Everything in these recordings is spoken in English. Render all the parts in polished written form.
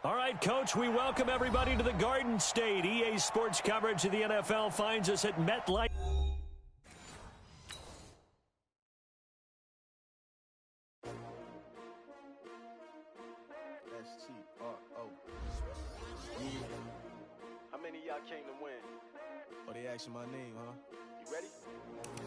All right, Coach, we welcome everybody to the Garden State. EA Sports coverage of the NFL finds us at MetLife. S-T-R-O. Yeah. How many of y'all came to win? Oh, they asking my name, huh? You ready?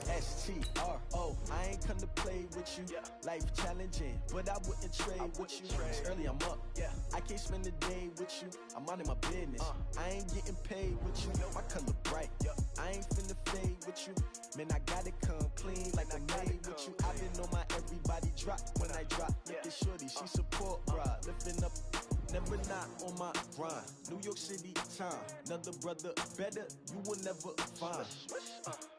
S-T-R-O. I ain't come to play with you. Yeah. Life challenging, but I wouldn't trade with you. It's early, I'm up. Yeah. I can't spend the day with you. I'm minding my business. I ain't getting paid with you. My color bright. Yeah. I ain't finna fade with you. Man, I gotta come clean like I'm made with you. I've been on my everybody drop when I drop. Look at shorty, she support ride. Lifting up, never not on my grind. New York City time. Another brother better, you will never find.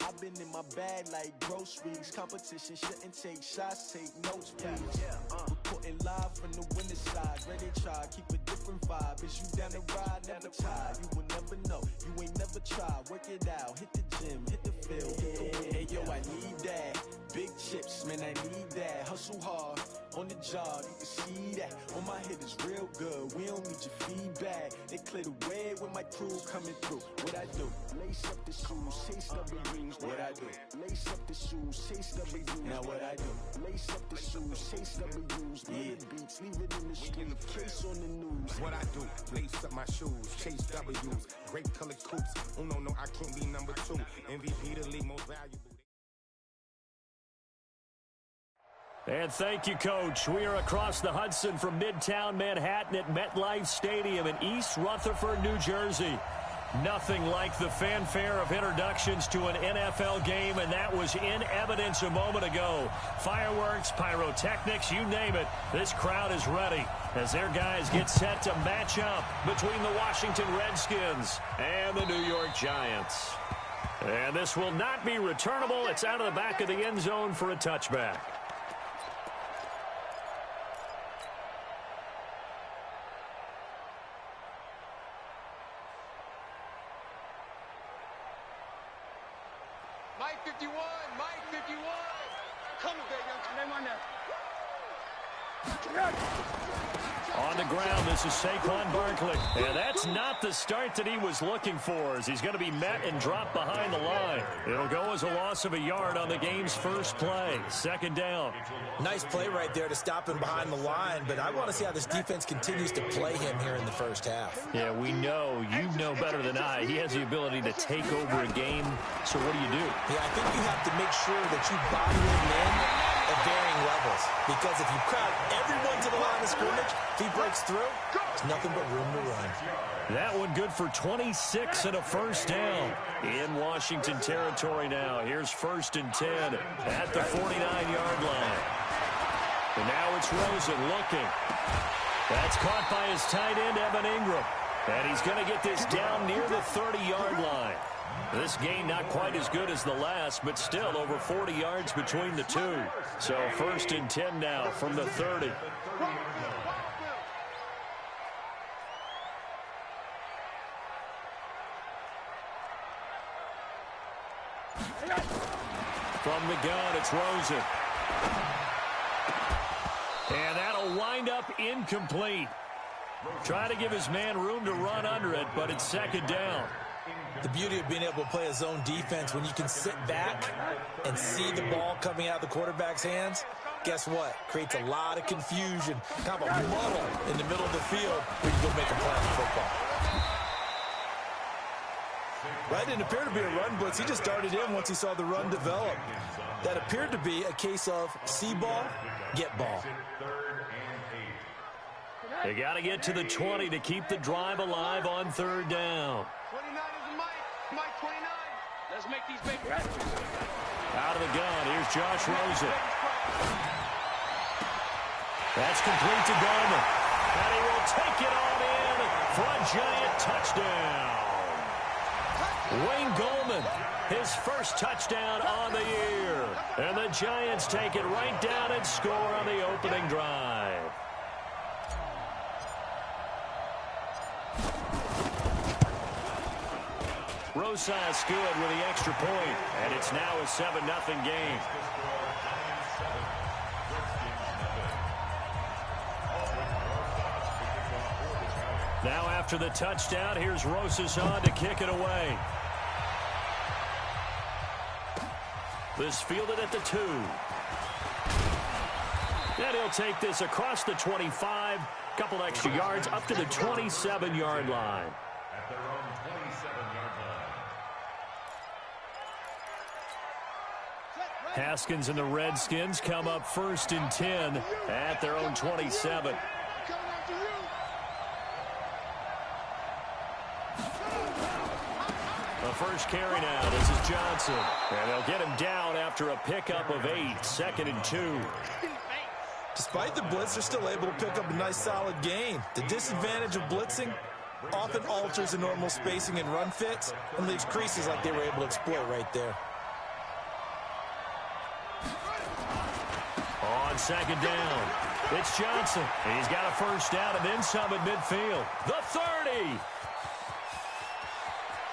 I've been in my bag like groceries. Competition shouldn't take shots, take notes, please. Reporting live from the winning side. Ready to try, keep a different vibe. Is you down the ride, never tired. You will never know, you ain't never tried. Work it out, hit the gym, hit the field, hit the win. Hey yo, I need that. Big chips, man, I need that. Hustle hard, on the job, you can see that. On my head is real good, we don't need your feedback. They clear the way when my crew coming through. What I do? Lace up the shoes, chase W's. What I do? Lace up the shoes, chase W's. Now what I do? Lace up the shoes, chase W's. Yeah. Beats, leave it in the street, case on the news. What I do? Lace up my shoes, chase W's. Great colored coops. Oh no, I can't be number 2. MVP, the league most valuable. And thank you, Coach. We are across the Hudson from Midtown Manhattan at MetLife Stadium in East Rutherford, New Jersey. Nothing like the fanfare of introductions to an NFL game, and that was in evidence a moment ago. Fireworks, pyrotechnics, you name it. This crowd is ready as their guys get set to match up between the Washington Redskins and the New York Giants. And this will not be returnable. It's out of the back of the end zone for a touchback. Mike 51, Mike 51. Come on, baby. On the ground, this is Saquon Barkley. And that's not the start that he was looking for, as he's going to be met and dropped behind the line. It'll go as a loss of a yard on the game's first play. Second down. Nice play right there to stop him behind the line, but I want to see how this defense continues to play him here in the first half. Yeah, we know, you know better than I, he has the ability to take over a game. So what do? Yeah, I think you have to make sure that you body him in at varying levels, because if you crowd everyone to the line of scrimmage, if he breaks through, there's nothing but room to run. That one good for 26 and a first down in Washington territory now. Here's 1st and 10 at the 49-yard line. And now it's Rosen looking. That's caught by his tight end, Evan Ingram. And he's going to get this down near the 30-yard line. This gain not quite as good as the last, but still over 40 yards between the two. So 1st and 10 now from the 30. From the gun, it's Rosen. And that'll wind up incomplete. Try to give his man room to run under it, but it's 2nd down. The beauty of being able to play a zone defense, when you can sit back and see the ball coming out of the quarterback's hands, guess what? Creates a lot of confusion, kind of a muddle in the middle of the field where you go make a play on football. That didn't appear to be a run blitz. He just darted in once he saw the run develop. That appeared to be a case of see ball, get ball. They got to get to the 20 to keep the drive alive on 3rd down. 29 is a Mike. Mike 29. Let's make these big catches. Out of the gun, here's Josh Rosen. That's complete to Garner. And he will take it on in for a Giant touchdown. Wayne Goldman, his first touchdown on the year. And the Giants take it right down and score on the opening drive. Rosas good with the extra point, and it's now a 7-0 game. Now after the touchdown, here's Rosas on to kick it away. This fielded at the 2. And he'll take this across the 25. Couple extra yards up to the 27-yard line. At their own 27-yard line. Haskins and the Redskins come up 1st and 10 at their own 27. The first carry now. This is Johnson. And they'll get him down after a pickup of 8. 2nd and 2. Despite the blitz, they're still able to pick up a nice solid gain. The disadvantage of blitzing often alters the normal spacing and run fits and leaves creases like they were able to exploit right there. On 2nd down, it's Johnson. He's got a first down and then some at midfield. The 30.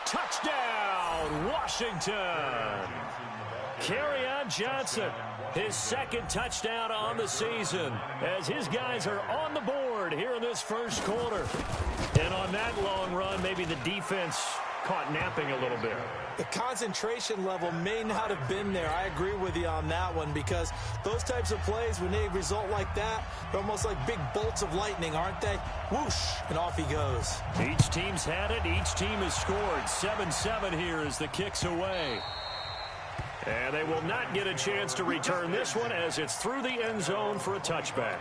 Touchdown, Washington. Kerryon Johnson, his 2nd touchdown on the season as his guys are on the board here in this first quarter. And on that long run, maybe the defense caught napping a little bit. The concentration level may not have been there. I agree with you on that one because those types of plays, when they result like that, they're almost like big bolts of lightning, aren't they? Whoosh, and off he goes. Each team's had it. Each team has scored. 7-7 here as the kick's away. And they will not get a chance to return this one as it's through the end zone for a touchback.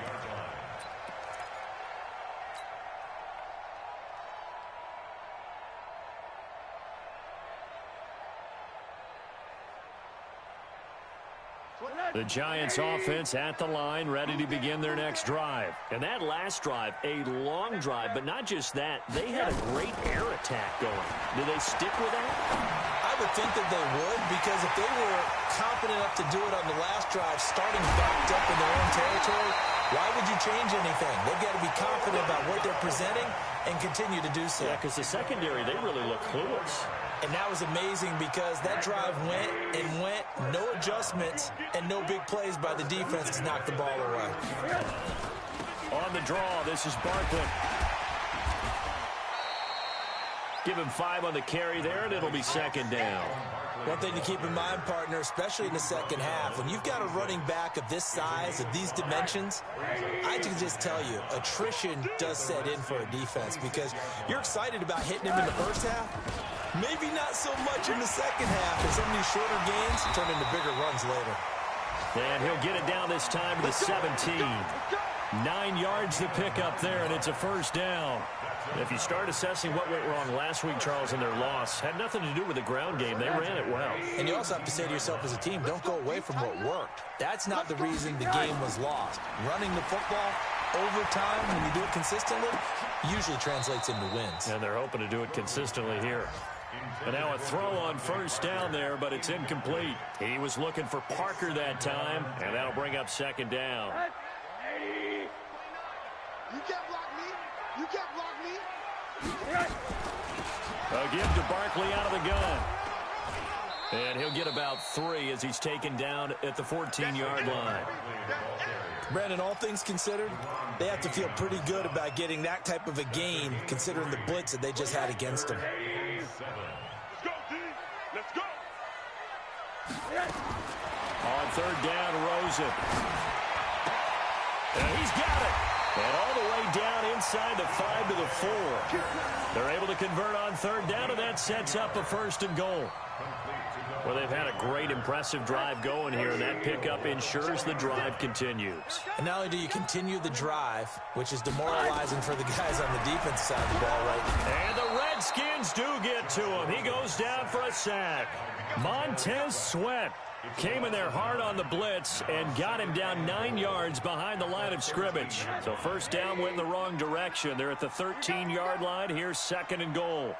The Giants offense at the line, ready to begin their next drive. And that last drive, a long drive, but not just that. They had a great air attack going. Do they stick with that? I would think that they would, because if they were confident enough to do it on the last drive, starting backed up in their own territory, why would you change anything? They've got to be confident about what they're presenting and continue to do so. Yeah, because the secondary, they really look clueless. And that was amazing because that drive went and went, no adjustments, and no big plays by the defense to knock the ball away. On the draw, this is Barkley. Give him 5 on the carry there, and it'll be 2nd down. One thing to keep in mind, partner, especially in the second half, when you've got a running back of this size, of these dimensions, I can just tell you, attrition does set in for a defense because you're excited about hitting him in the first half. Maybe not so much in the second half, as some of these shorter gains turn into bigger runs later. And he'll get it down this time to the 17. 9 yards to pick up there, and it's a first down. If you start assessing what went wrong last week, Charles, in their loss, had nothing to do with the ground game. They ran it well. And you also have to say to yourself as a team, don't go away from what worked. That's not the reason the game was lost. Running the football over time, when you do it consistently, usually translates into wins. And they're hoping to do it consistently here. And now a throw on first down there, but it's incomplete. He was looking for Parker that time, and that'll bring up 2nd down. You can't block me. You can't block me. A give to Barkley out of the gun. And he'll get about 3 as he's taken down at the 14-yard line. Brandon, all things considered, they have to feel pretty good about getting that type of a gain, considering the blitz that they just had against them. Let's go, D. Let's go. On 3rd down, Rosen. And he's got it. And all the way down inside the 5 to the 4. They're able to convert on 3rd down, and that sets up a 1st and goal. Well, they've had a great, impressive drive going here, and that pickup ensures the drive continues. And not only do you continue the drive, which is demoralizing for the guys on the defense side of the ball right now. And the Redskins do get to him. He goes down for a sack. Montez Sweat came in there hard on the blitz and got him down 9 yards behind the line of scrimmage. So first down went in the wrong direction. They're at the 13-yard line. Here's 2nd and goal.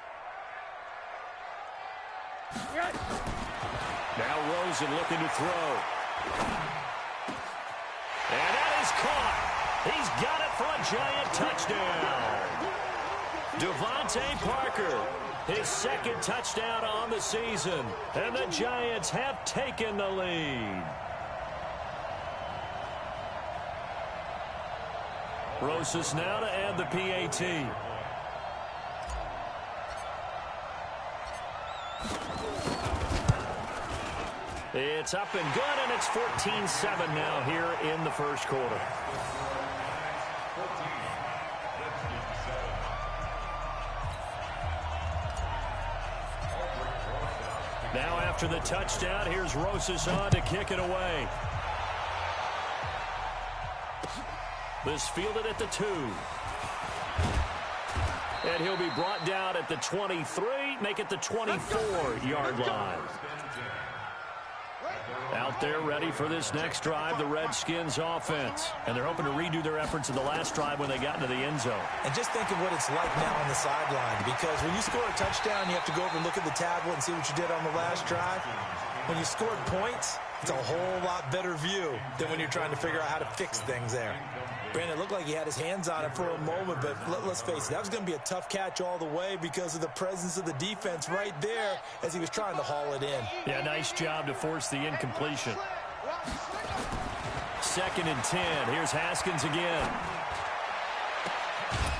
Now Rosen looking to throw. And that is caught. He's got it for a Giant touchdown. Devontae Parker, his 2nd touchdown on the season. And the Giants have taken the lead. Rosas now to add the PAT. It's up and good, and it's 14-7 now here in the first quarter. Now after the touchdown, here's Rosas on to kick it away. This fielded at the 2. And he'll be brought down at the 23, make it the 24-yard line. Out there ready for this next drive, the Redskins offense. And they're hoping to redo their efforts in the last drive when they got into the end zone. And just think of what it's like now on the sideline, because when you score a touchdown, you have to go over and look at the tablet and see what you did on the last drive. When you scored points, it's a whole lot better view than when you're trying to figure out how to fix things there. Brandon, it looked like he had his hands on it for a moment, but let's face it, that was going to be a tough catch all the way because of the presence of the defense right there as he was trying to haul it in. Yeah, nice job to force the incompletion. 2nd and 10. Here's Haskins again.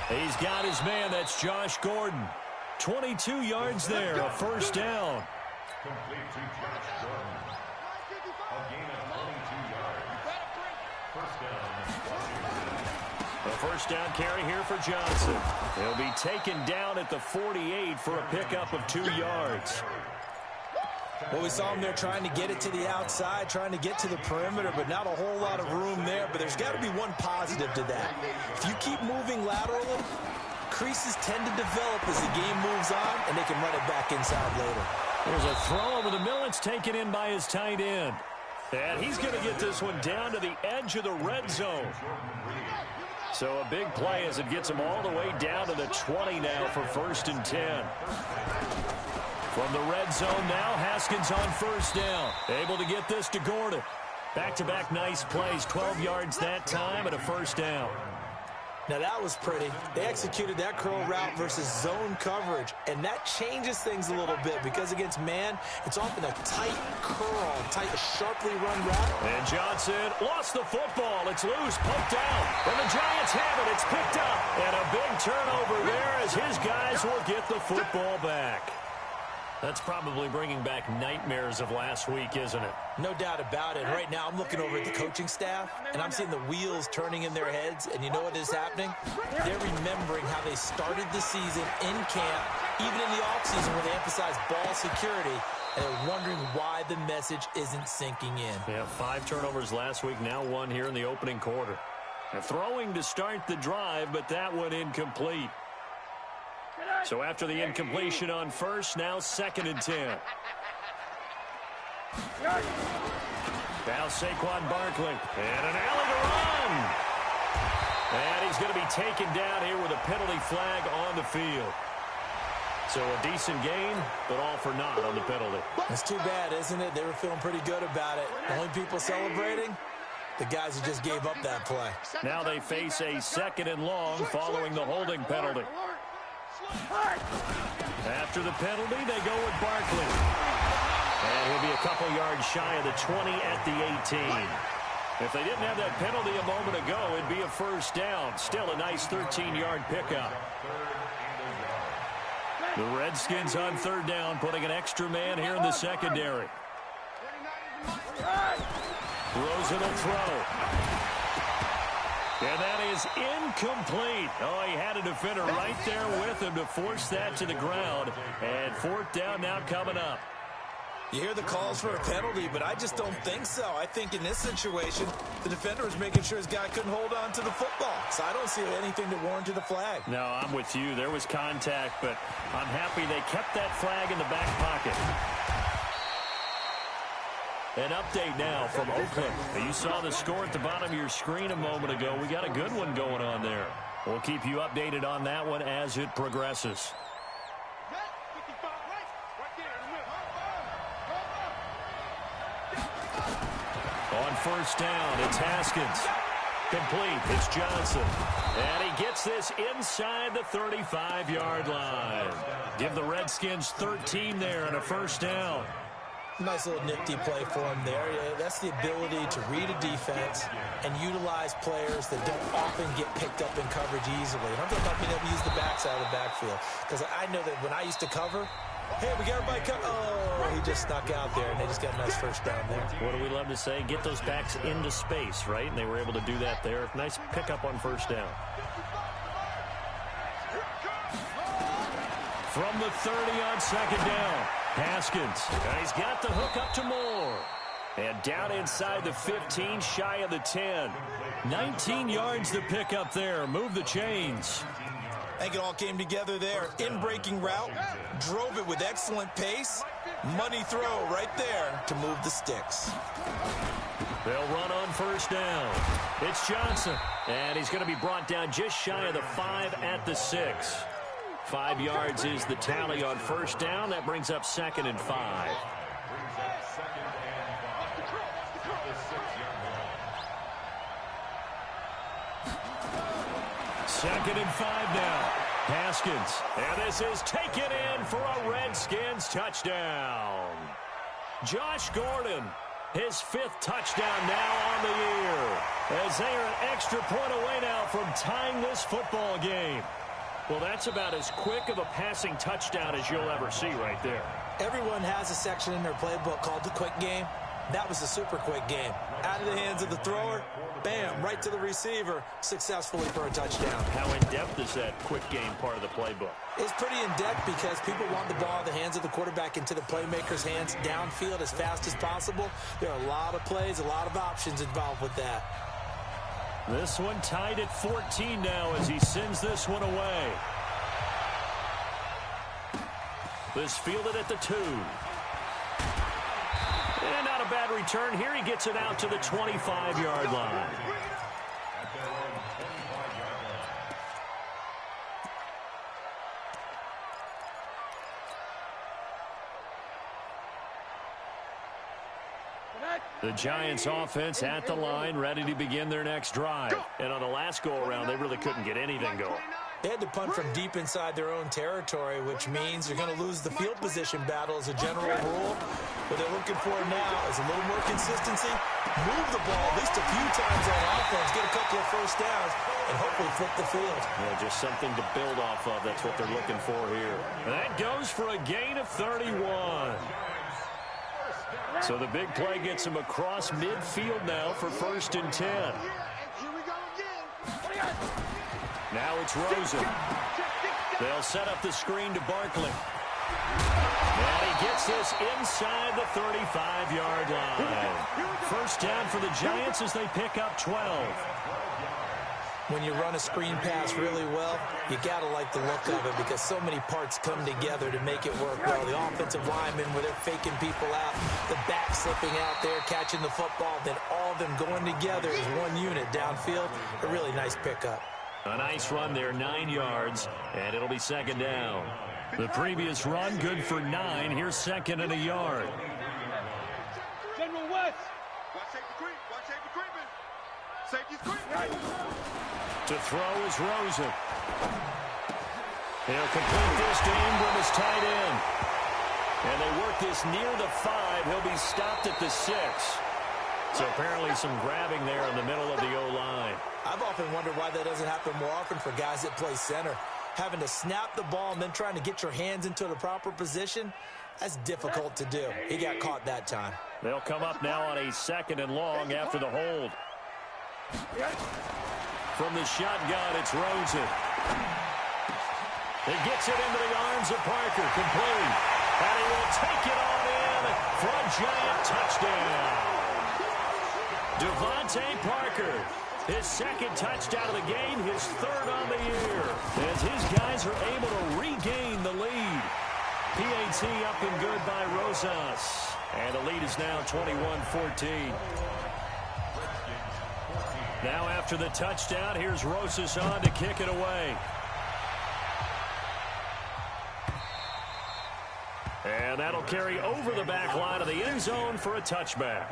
He's got his man. That's Josh Gordon. 22 yards there, a first down. Complete to Josh Gordon. A gain of 22 yards. First down. A first down carry here for Johnson. He'll be taken down at the 48 for a pickup of 2 yards. Well, we saw him there trying to get it to the outside, trying to get to the perimeter, but not a whole lot of room there. But there's got to be one positive to that. If you keep moving laterally, creases tend to develop as the game moves on, and they can run it back inside later. There's a throw over the middle. It's taken in by his tight end. And he's going to get this one down to the edge of the red zone. So a big play as it gets him all the way down to the 20 now for 1st and 10. From the red zone now, Haskins on first down. Able to get this to Gordon. Back-to-back nice plays, 12 yards that time and a first down. Now that was pretty. They executed that curl route versus zone coverage, and that changes things a little bit because against man, it's often a tight curl, tight, sharply run route. And Johnson lost the football. It's loose, poked out, and the Giants have it. It's picked up, and a big turnover there as his guys will get the football back. That's probably bringing back nightmares of last week, isn't it? No doubt about it. Right now, I'm looking over at the coaching staff, and I'm seeing the wheels turning in their heads, and you know what is happening? They're remembering how they started the season in camp, even in the offseason where they emphasized ball security, and they're wondering why the message isn't sinking in. Yeah, 5 turnovers last week, now 1 here in the opening quarter. Now, throwing to start the drive, but that one incomplete. So after the incompletion on first, now 2nd and 10. Now Saquon Barkley. And an alley to run. And he's going to be taken down here with a penalty flag on the field. So a decent gain, but all for naught on the penalty. It's too bad, isn't it? They were feeling pretty good about it. The only people celebrating, the guys who just gave up that play. Now they face a 2nd and long following the holding penalty. After the penalty, they go with Barkley. And he'll be a couple yards shy of the 20 at the 18. If they didn't have that penalty a moment ago, it'd be a first down. Still a nice 13-yard pickup. The Redskins on 3rd down, putting an extra man here in the secondary. Rosen will throw. And that is incomplete. Oh, he had a defender right there with him to force that to the ground. And 4th down now coming up. You hear the calls for a penalty, but I just don't think so. I think in this situation, the defender was making sure his guy couldn't hold on to the football. So I don't see anything that warranted a flag. No, I'm with you. There was contact, but I'm happy they kept that flag in the back pocket. An update now from Oakland. You saw the score at the bottom of your screen a moment ago. We got a good one going on there. We'll keep you updated on that one as it progresses. On first down, it's Haskins. Complete. It's Johnson. And he gets this inside the 35-yard line. Give the Redskins 13 there and a first down. Nice little nifty play for him there. That's the ability to read a defense and utilize players that don't often get picked up in coverage easily. And I'm talking about being able to use the backside of the backfield. Because I know that when I used to cover, Hey, we got everybody come. Oh, he just snuck out there, and they just got a nice first down there. What do we love to say? Get those backs into space, right? And they were able to do that there. Nice pickup on first down. From the 30 on second down, Haskins. And he's got the hook up to Moore. And down inside the 15, shy of the 10. 19 yards to pick up there. Move the chains. I think it all came together there. In-breaking route, drove it with excellent pace. Money throw right there to move the sticks. They'll run on first down. It's Johnson. And he's going to be brought down just shy of the 5 at the 6. 5 yards is the tally on first down. That brings up 2nd and 5. Second and 5 now. Haskins. And this is taken in for a Redskins touchdown. Josh Gordon, his 5th touchdown now on the year. As they are an extra point away now from tying this football game. Well, that's about as quick of a passing touchdown as you'll ever see right there. Everyone has a section in their playbook called the quick game. That was a super quick game. Out of the hands of the thrower, bam, right to the receiver, successfully for a touchdown. How in-depth is that quick game part of the playbook? It's pretty in-depth because people want the ball in the hands of the quarterback into the playmaker's hands downfield as fast as possible. There are a lot of plays, a lot of options involved with that. This one tied at 14 now as he sends this one away. This fielded at the 2. And not a bad return here. He gets it out to the 25-yard line. The Giants offense at the line, ready to begin their next drive. And on the last go-around, they really couldn't get anything going. They had to punt from deep inside their own territory, which means they're going to lose the field position battle as a general rule. What they're looking for now is a little more consistency, move the ball at least a few times on offense, get a couple of first downs, and hopefully flip the field. Yeah, just something to build off of. That's what they're looking for here. And that goes for a gain of 31. So the big play gets him across midfield now for 1st and 10. Now it's Rosen. They'll set up the screen to Barkley. And he gets this inside the 35-yard line. First down for the Giants as they pick up 12. When you run a screen pass really well, you got to like the look of it because so many parts come together to make it work well. The offensive linemen, where they're faking people out, the back slipping out there, catching the football, then all of them going together as one unit downfield. A really nice pickup. A nice run there, 9 yards, and it'll be 2nd down. The previous run, good for 9. Here's 2nd and a yard. General West. Watch safety creep. Watch safety creeping. Safety's creeping. To throw is Rosen. He'll complete this to Ingram as tight end. And they work this near the 5. He'll be stopped at the 6. So apparently some grabbing there in the middle of the O-line. I've often wondered why that doesn't happen more often for guys that play center. Having to snap the ball and then trying to get your hands into the proper position, that's difficult to do. He got caught that time. They'll come up now on a 2nd and long after the hold. From the shotgun, it's Rosen. He gets it into the arms of Parker, complete. And he will take it on in for a Giant touchdown. Devontae Parker, his 2nd touchdown of the game, his 3rd on the year, as his guys are able to regain the lead. PAT up and good by Rosas, and the lead is now 21-14. Now after the touchdown, here's Rosas on to kick it away. And that'll carry over the back line of the end zone for a touchback.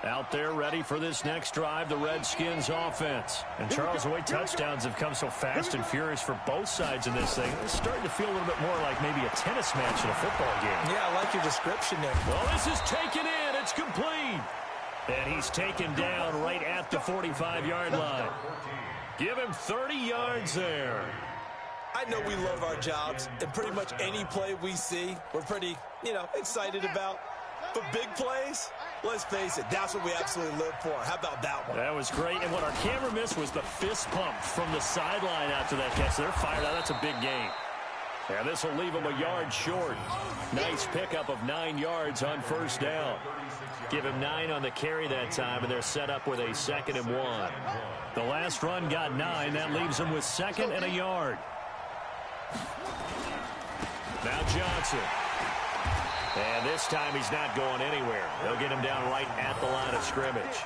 Out there ready for this next drive, the Redskins offense. And Charles, the way touchdowns have come so fast and furious for both sides in this thing, it's starting to feel a little bit more like maybe a tennis match in a football game. Yeah, I like your description there. Well, this is taken in. It's complete. And he's taken down right at the 45-yard line. Give him 30 yards there. I know we love our jobs, and pretty much any play we see, we're pretty, excited about. But big plays, let's face it, that's what we absolutely live for. How about that one? That was great, and what our camera missed was the fist pump from the sideline after that catch. They're fired out. That's a big gain. And this will leave them a yard short. Nice pickup of 9 yards on first down. Give him 9 on the carry that time, and they're set up with a 2nd and 1. The last run got 9. That leaves them with 2nd and a yard. Now Johnson. And this time he's not going anywhere. They'll get him down right at the line of scrimmage.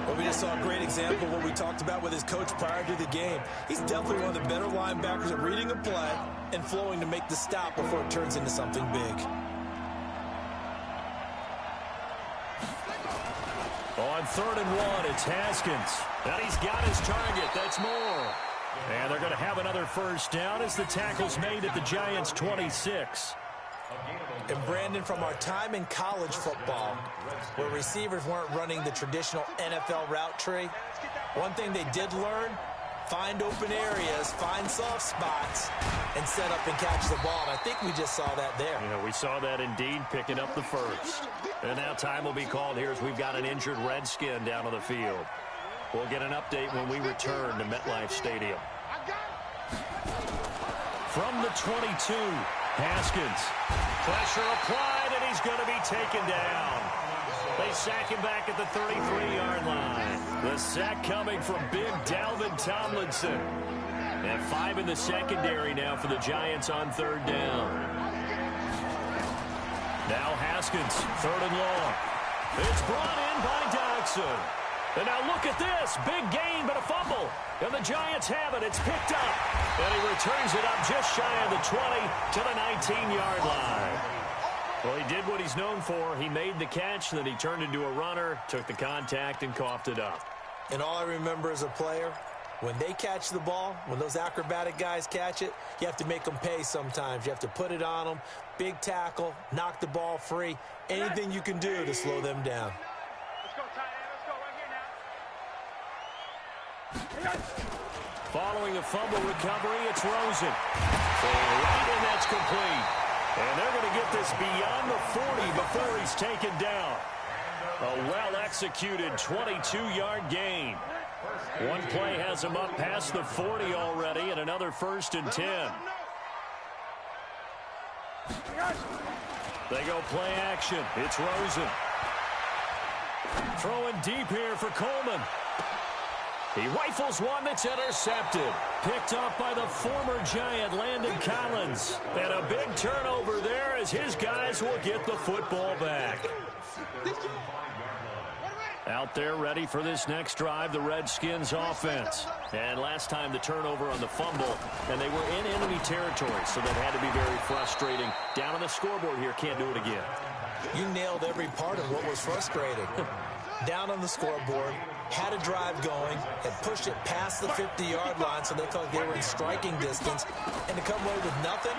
Well, we just saw a great example of what we talked about with his coach prior to the game. He's definitely one of the better linebackers at reading a play and flowing to make the stop before it turns into something big. On 3rd and 1, it's Haskins. And he's got his target. That's more. And they're going to have another first down as the tackle's made at the Giants' 26. And Brandon, from our time in college football, where receivers weren't running the traditional NFL route tree, one thing they did learn, find open areas, find soft spots, and set up and catch the ball. And I think we just saw that there. We saw that indeed, picking up the first. And now time will be called here as we've got an injured Redskin down on the field. We'll get an update when we return to MetLife Stadium. From the 22, Haskins. Pressure applied, and he's going to be taken down. They sack him back at the 33-yard line. The sack coming from big Dalvin Tomlinson. And 5 in the secondary now for the Giants on 3rd down. Now Haskins, 3rd and long. It's brought in by Dodson. And now look at this. Big gain, but a fumble. And the Giants have it. It's picked up. And he returns it up just shy of the 20 to the 19-yard line. Well, he did what he's known for. He made the catch, then he turned into a runner, took the contact, and coughed it up. And all I remember as a player, when they catch the ball, when those acrobatic guys catch it, you have to make them pay sometimes. You have to put it on them, big tackle, knock the ball free, anything you can do to slow them down. Following the fumble recovery, it's Rosen. Right, and that's complete. And they're going to get this beyond the 40 before he's taken down. A well-executed 22-yard gain. One play has him up past the 40 already, and another 1st and 10. They go play action. It's Rosen. Throwing deep here for Coleman. He rifles one that's intercepted. Picked off by the former Giant, Landon Collins. And a big turnover there as his guys will get the football back. Out there ready for this next drive, the Redskins offense. And last time the turnover on the fumble, and they were in enemy territory, so that had to be very frustrating. Down on the scoreboard here, can't do it again. You nailed every part of what was frustrating. Down on the scoreboard, had a drive going, had pushed it past the 50-yard line so they thought they were in striking distance, and to come away with nothing,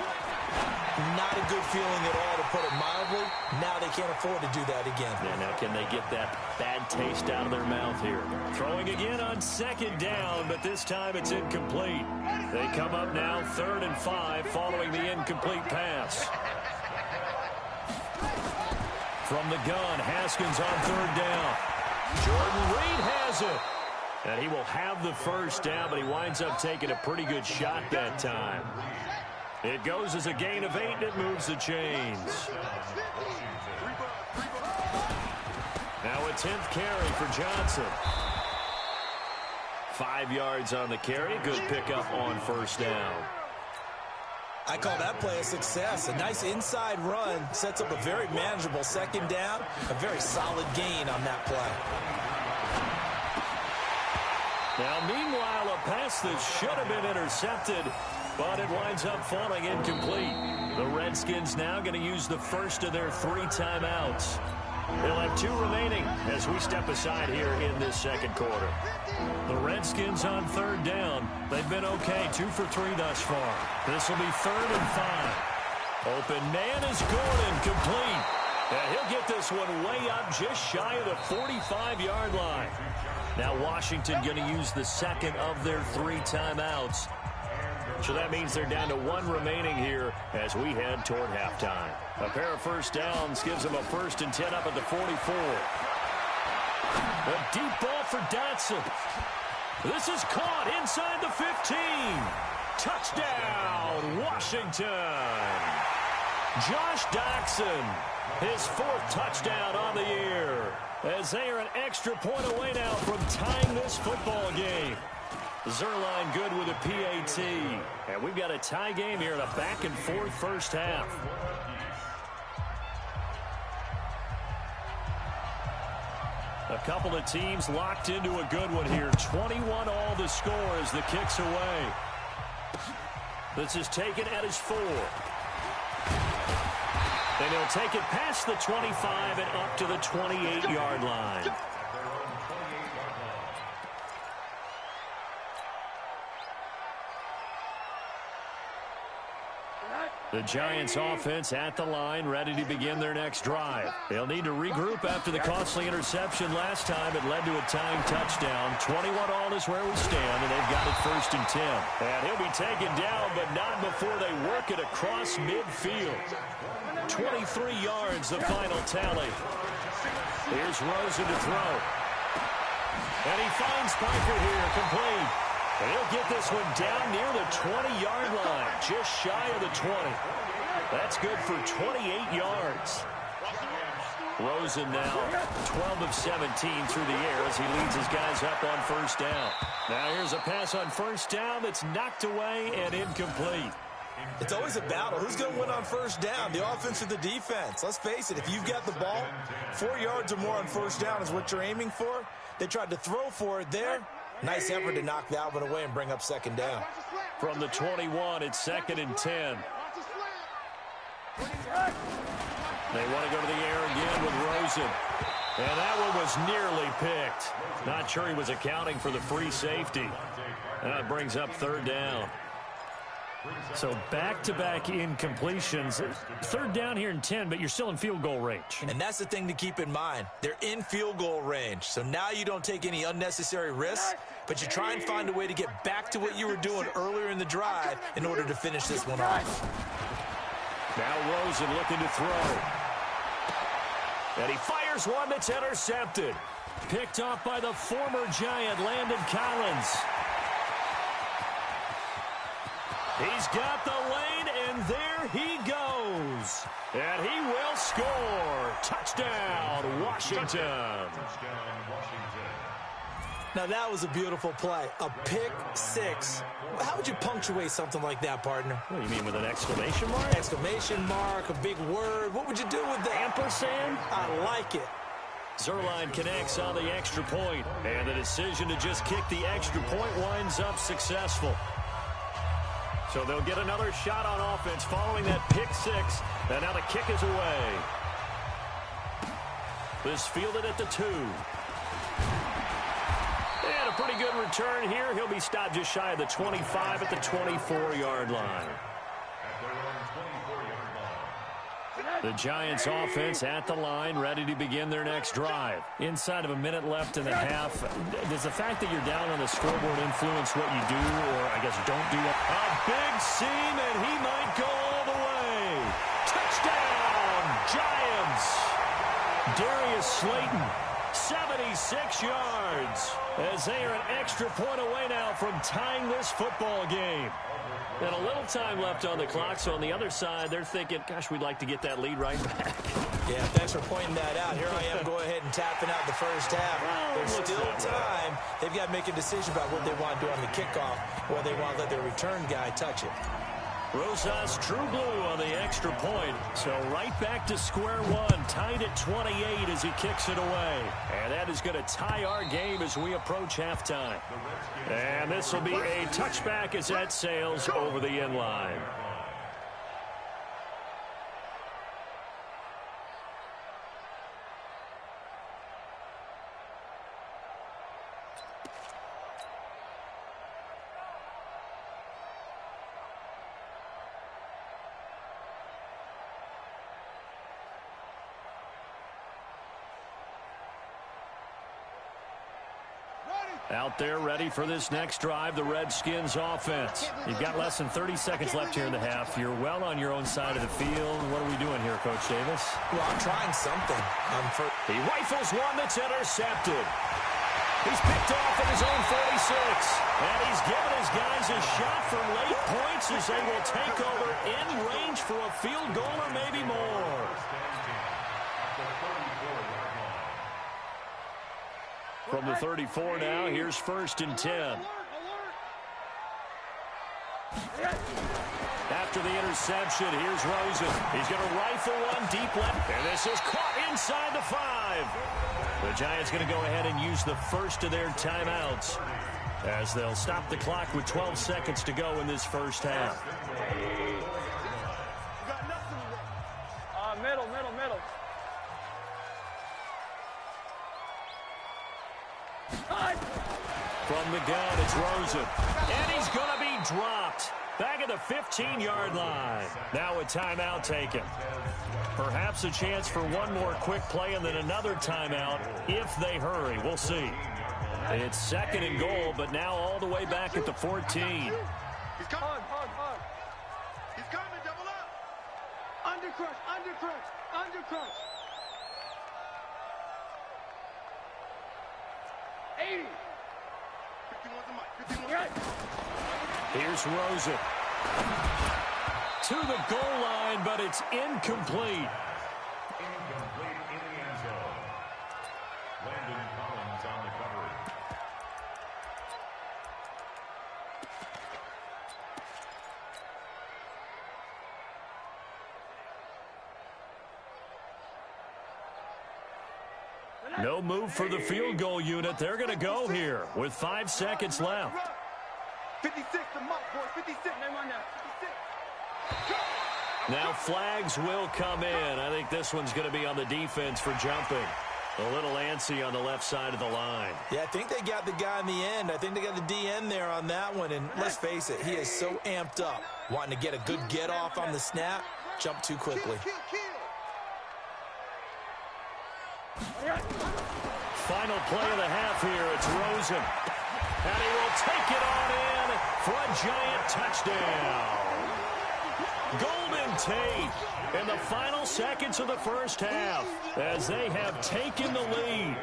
not a good feeling at all, to put it mildly. Now they can't afford to do that again. Yeah, now can they get that bad taste out of their mouth here? Throwing again on 2nd down, but this time it's incomplete. They come up now 3rd and 5 following the incomplete pass. From the gun, Haskins on 3rd down. Jordan Reed has it. And he will have the first down, but he winds up taking a pretty good shot that time. It goes as a gain of 8, and it moves the chains. Now a 10th carry for Johnson. 5 yards on the carry. Good pickup on first down. I call that play a success. A nice inside run sets up a very manageable 2nd down. A very solid gain on that play. Now, meanwhile, a pass that should have been intercepted, but it winds up falling incomplete. The Redskins now going to use the first of their 3 timeouts. They'll have 2 remaining as we step aside here in this 2nd quarter. The Redskins on 3rd down. They've been okay, 2 for 3 thus far. This will be 3rd and 5. Open man is Gordon, complete. And he'll get this one way up just shy of the 45-yard line. Now Washington going to use the 2nd of their 3 timeouts. So that means they're down to 1 remaining here as we head toward halftime. A pair of first downs gives them a 1st and 10 up at the 44. A deep ball for Dotson. This is caught inside the 15. Touchdown, Washington. Josh Dotson, his 4th touchdown on the year, as they are an extra point away now from tying this football game. Zerline good with a PAT. And we've got a tie game here in a back-and-forth first half. A couple of teams locked into a good one here. 21 all the score as the kick's away. This is taken at his 4. And he'll take it past the 25 and up to the 28-yard line. The Giants offense at the line, ready to begin their next drive. They'll need to regroup after the costly interception last time. It led to a tying touchdown. 21 all is where we stand, and they've got it 1st and 10. And he'll be taken down, but not before they work it across midfield. 23 yards, the final tally. Here's Rosen to throw. And he finds Piper here, complete. And he'll get this one down near the 20-yard line, just shy of the 20. That's good for 28 yards. Rosen now 12 of 17 through the air as he leads his guys up on 1st down. Now here's a pass on 1st down that's knocked away and incomplete. It's always a battle. Who's going to win on 1st down, the offense or the defense? Let's face it, if you've got the ball, 4 yards or more on 1st down is what you're aiming for. They tried to throw for it there. Nice effort to knock that one away and bring up 2nd down. From the 21, it's 2nd and 10. They want to go to the air again with Rosen. And that one was nearly picked. Not sure he was accounting for the free safety. That brings up 3rd down. So back-to-back incompletions. 3rd down here in 10, but you're still in field goal range. And that's the thing to keep in mind. They're in field goal range. So now you don't take any unnecessary risks, but you try and find a way to get back to what you were doing earlier in the drive in order to finish this one off. Now Rosen looking to throw. And he fires one that's intercepted. Picked off by the former Giant, Landon Collins. He's got the lane, and there he goes. And he will score. Touchdown, Washington. Now, that was a beautiful play. A pick 6. How would you punctuate something like that, partner? What do you mean, with an exclamation mark? Exclamation mark, a big word. What would you do with that? Ampersand? I like it. Zerline connects on the extra point, and the decision to just kick the extra point winds up successful. So they'll get another shot on offense following that pick 6. And now the kick is away. This fielded at the 2. And a pretty good return here. He'll be stopped just shy of the 25 at the 24-yard line. The Giants offense at the line, ready to begin their next drive. Inside of a minute left in the half. Does the fact that you're down on the scoreboard influence what you do, or I guess don't do? A big seam, and he might go all the way. Touchdown, Giants. Darius Slayton, 76 yards, as they are an extra point away now from tying this football game. And a little time left on the clock, so on the other side, they're thinking, gosh, we'd like to get that lead right back. Yeah, thanks for pointing that out. Here I am go ahead and tapping out the first half. There's still time. They've got to make a decision about what they want to do on the kickoff, or they want to let their return guy touch it. Rosas true blue on the extra point. So right back to square one, tied at 28 as he kicks it away. And that is going to tie our game as we approach halftime. And this will be a touchback as that sails over the end line. Out there ready for this next drive, the Redskins offense. You've got less than 30 seconds left here in the half. You're well on your own side of the field. What are we doing here, Coach Davis? Well, I'm trying something. He rifles one that's intercepted. He's picked off at his own 46. And he's given his guys a shot for late points as they will take over in range for a field goal or maybe more. From the 34 now, here's 1st and 10. After the interception, here's Rosen. He's going to rifle one deep left, and this is caught inside the 5. The Giants going to go ahead and use the first of their timeouts as they'll stop the clock with 12 seconds to go in this first half. Middle. From the gun, it's Rosen. And he's going to be dropped. Back at the 15-yard line. Now a timeout taken. Perhaps a chance for one more quick play and then another timeout if they hurry. We'll see. It's 2nd and goal, but now all the way back at the 14. He's coming. Hard. He's coming. Double up. Undercrush. 80. 51's the mic. Here's Rosen. To the goal line, but it's incomplete. Incomplete in the end zone. Landon Collins on the coverage. No move for the field goal unit. They're going to go here with 5 seconds left. 56, the mark, boys. 56. They run now. 56. Now flags will come in. I think this one's going to be on the defense for jumping. A little antsy on the left side of the line. Yeah, I think they got the guy in the end. I think they got the DN there on that one. And let's face it, he is so amped up. Wanting to get a good get off on the snap. Jump too quickly. Final play of the half here. It's Rosen. And he will take it on in for a Giant touchdown. Golden Tate in the final seconds of the first half as they have taken the lead.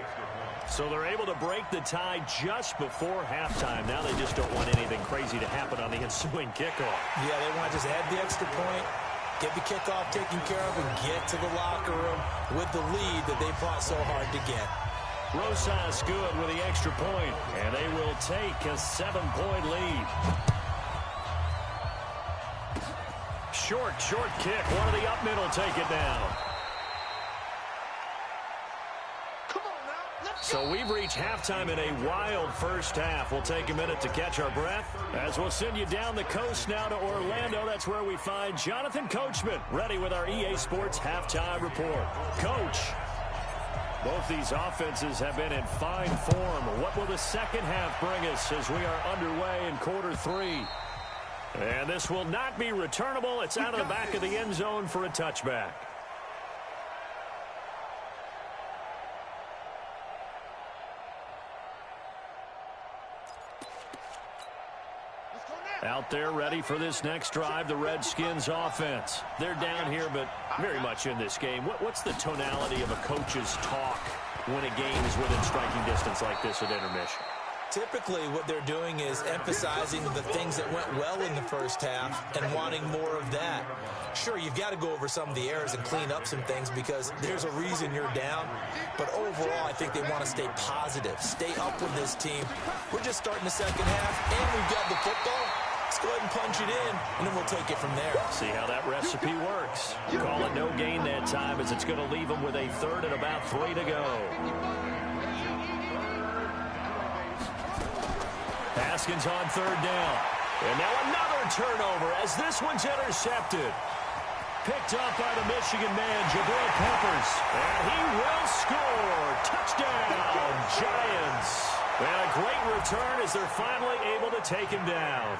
So they're able to break the tie just before halftime. Now they just don't want anything crazy to happen on the ensuing kickoff. Yeah, they want to just add the extra point, get the kickoff taken care of, and get to the locker room with the lead that they fought so hard to get. Rosas good with the extra point, and they will take a 7-point lead. Short kick. One of the up middle take it down. So we've reached halftime in a wild first half. We'll take a minute to catch our breath as we'll send you down the coast now to Orlando. That's where we find Jonathan Coachman ready with our EA Sports halftime report. Coach, both these offenses have been in fine form. What will the second half bring us as we are underway in quarter 3? And this will not be returnable. It's out of the back of the end zone for a touchback. Out there ready for this next drive, the Redskins offense. They're down here, but very much in this game. What's the tonality of a coach's talk when a game is within striking distance like this at intermission? Typically, what they're doing is emphasizing the things that went well in the first half and wanting more of that. Sure, you've got to go over some of the errors and clean up some things because there's a reason you're down. But overall, I think they want to stay positive, stay up with this team. We're just starting the second half, and we've got the football. Let's go ahead and punch it in, and then we'll take it from there. See how that recipe works. Call it no gain that time as it's going to leave them with a third and about 3 to go. Haskins on third down. And now another turnover as this one's intercepted. Picked up by the Michigan man, Jabril Peppers. And he will score. Touchdown, Giants. And a great return as they're finally able to take him down.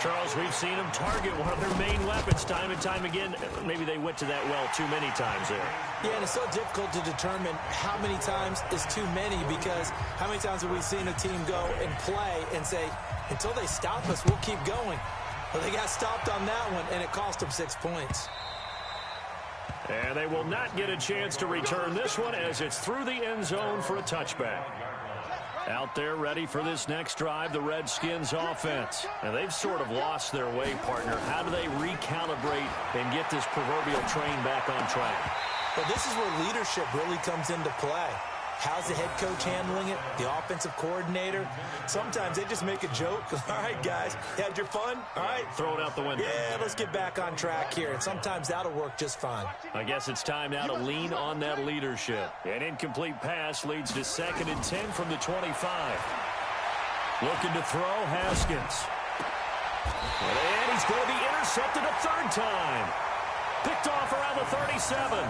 Charles, we've seen them target one of their main weapons time and time again. Maybe they went to that well too many times there. Yeah, and it's so difficult to determine how many times is too many, because how many times have we seen a team go and play and say, until they stop us, we'll keep going. Well, they got stopped on that one, and it cost them 6 points. And they will not get a chance to return this one as it's through the end zone for a touchback. Out there ready for this next drive, the Redskins offense. And they've sort of lost their way, partner. How do they recalibrate and get this proverbial train back on track? Well, this is where leadership really comes into play. How's the head coach handling it? The offensive coordinator? Sometimes they just make a joke. All right, guys, you had your fun? All right. Throw it out the window. Yeah, let's get back on track here. And sometimes that'll work just fine. I guess it's time now to lean on that leadership. An incomplete pass leads to 2nd and 10 from the 25. Looking to throw, Haskins. And he's going to be intercepted a third time. Picked off around the 37.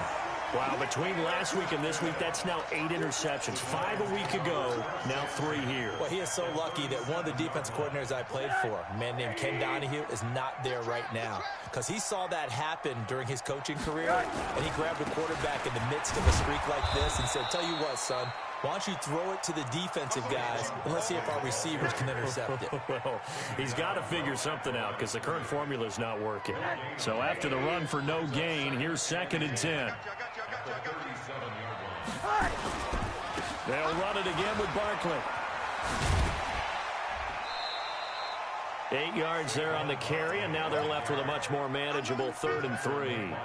Wow, between last week and this week, that's now 8 interceptions. 5 a week ago, now 3 here. Well, he is so lucky that one of the defense coordinators I played for, a man named Ken Donahue, is not there right now, because he saw that happen during his coaching career, and he grabbed a quarterback in the midst of a streak like this and said, tell you what, son, why don't you throw it to the defensive guys, and let's see if our receivers can intercept it. Well, he's got to figure something out because the current formula is not working. So after the run for no gain, here's 2nd and 10. They'll run it again with Barkley. 8 yards there on the carry, and now they're left with a much more manageable 3rd and 3.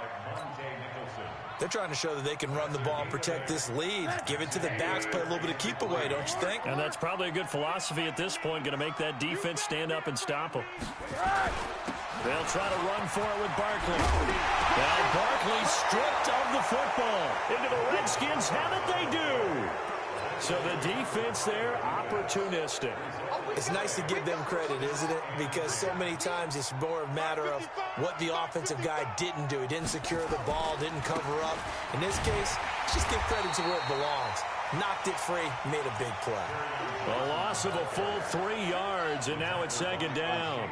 They're trying to show that they can run the ball and protect this lead. Give it to the backs, play a little bit of keep away, don't you think? And that's probably a good philosophy at this point, going to make that defense stand up and stop them. They'll try to run for it with Barkley. Now Barkley stripped of the football. Into the Redskins have it, they do. So the defense there, opportunistic. It's nice to give them credit, isn't it? Because so many times it's more a matter of what the offensive guy didn't do. He didn't secure the ball, didn't cover up. In this case, just give credit to where it belongs. Knocked it free, made a big play. A loss of a full 3 yards, and now it's 2nd down.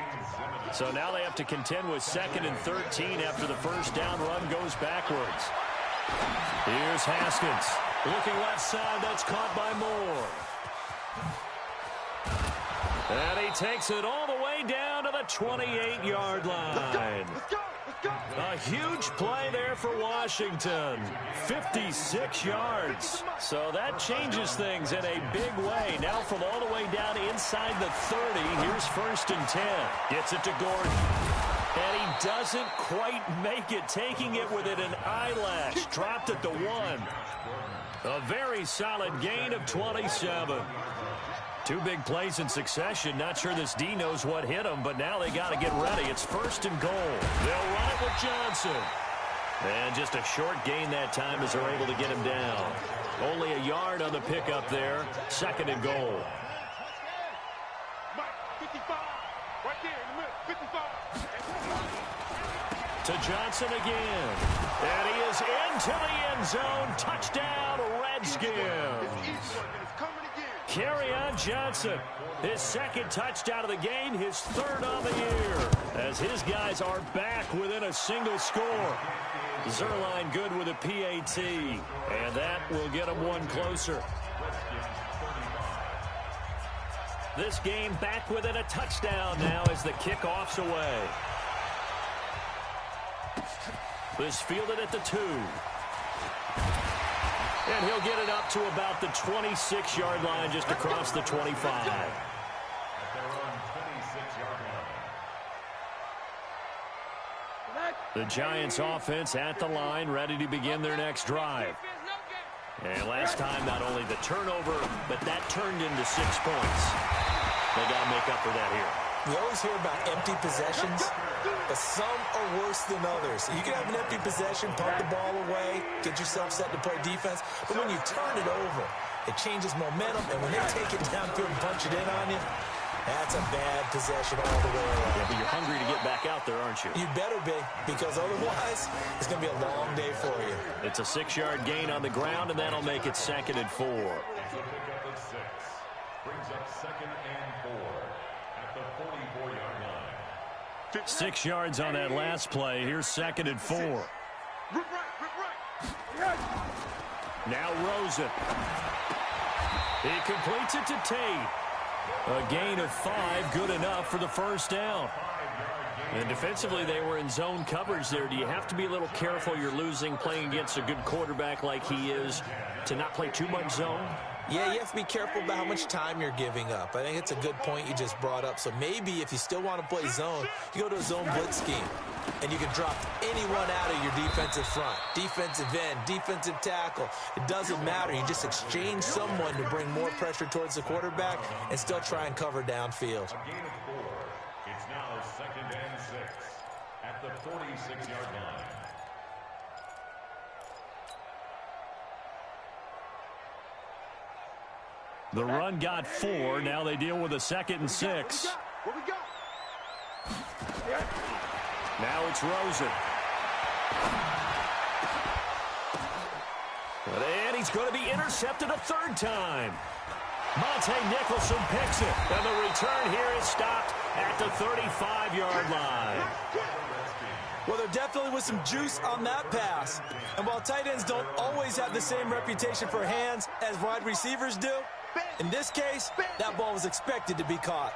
So now they have to contend with 2nd and 13 after the first down run goes backwards. Here's Haskins. Looking left side, that's caught by Moore. And he takes it all the way down to the 28-yard line. A huge play there for Washington. 56 yards. So that changes things in a big way. Now from all the way down inside the 30, here's 1st and 10. Gets it to Gordon. And he doesn't quite make it, taking it within an eyelash. Dropped at the 1. A very solid gain of 27. 2 big plays in succession. Not sure this D knows what hit him, but now they got to get ready. It's 1st and goal. They'll run it with Johnson. And just a short gain that time as they're able to get him down. Only a yard on the pickup there. 2nd and goal. 55. Right there in the middle. 55. To Johnson again. And he is into the end zone. Touchdown, Redskins. Kerryon Johnson, his 2nd touchdown of the game, his 3rd on the year, as his guys are back within a single score. Zerline good with a PAT, and that will get them 1 closer. This game back within a touchdown now as the kickoff's away. This fielded at the 2. And he'll get it up to about the 26-yard line, just across the 25. The Giants offense at the line, ready to begin their next drive. And last time, not only the turnover, but that turned into 6 points. They got to make up for that here. We always hear about empty possessions, but some are worse than others. You can have an empty possession, punt the ball away, get yourself set to play defense, but when you turn it over, it changes momentum, and when they take it downfield and punch it in on you, that's a bad possession all the way around. Yeah, but you're hungry to get back out there, aren't you? You better be, because otherwise, it's going to be a long day for you. It's a 6-yard gain on the ground, and that'll make it 2nd and 4. Brings up 2nd and 4 at the 44-yard line. 6 yards on that last play. Here's 2nd and 4. Now Rosen. He completes it to Tate. A gain of 5, good enough for the first down. And defensively, they were in zone coverage there. Do you have to be a little careful? You're losing playing against a good quarterback like he is to not play too much zone? Yeah, you have to be careful about how much time you're giving up. I think it's a good point you just brought up. So maybe if you still want to play zone, you go to a zone blitz scheme. And you can drop anyone out of your defensive front. Defensive end, defensive tackle. It doesn't matter. You just exchange someone to bring more pressure towards the quarterback and still try and cover downfield. A gain of 4. It's now 2nd and 6 at the 46-yard line. The run got 4. Now they deal with a 2nd and 6. What we got? Now it's Rosen. And he's going to be intercepted a 3rd time. Monte Nicholson picks it. And the return here is stopped at the 35-yard line. Well, there definitely was some juice on that pass. And while tight ends don't always have the same reputation for hands as wide receivers do, in this case, that ball was expected to be caught.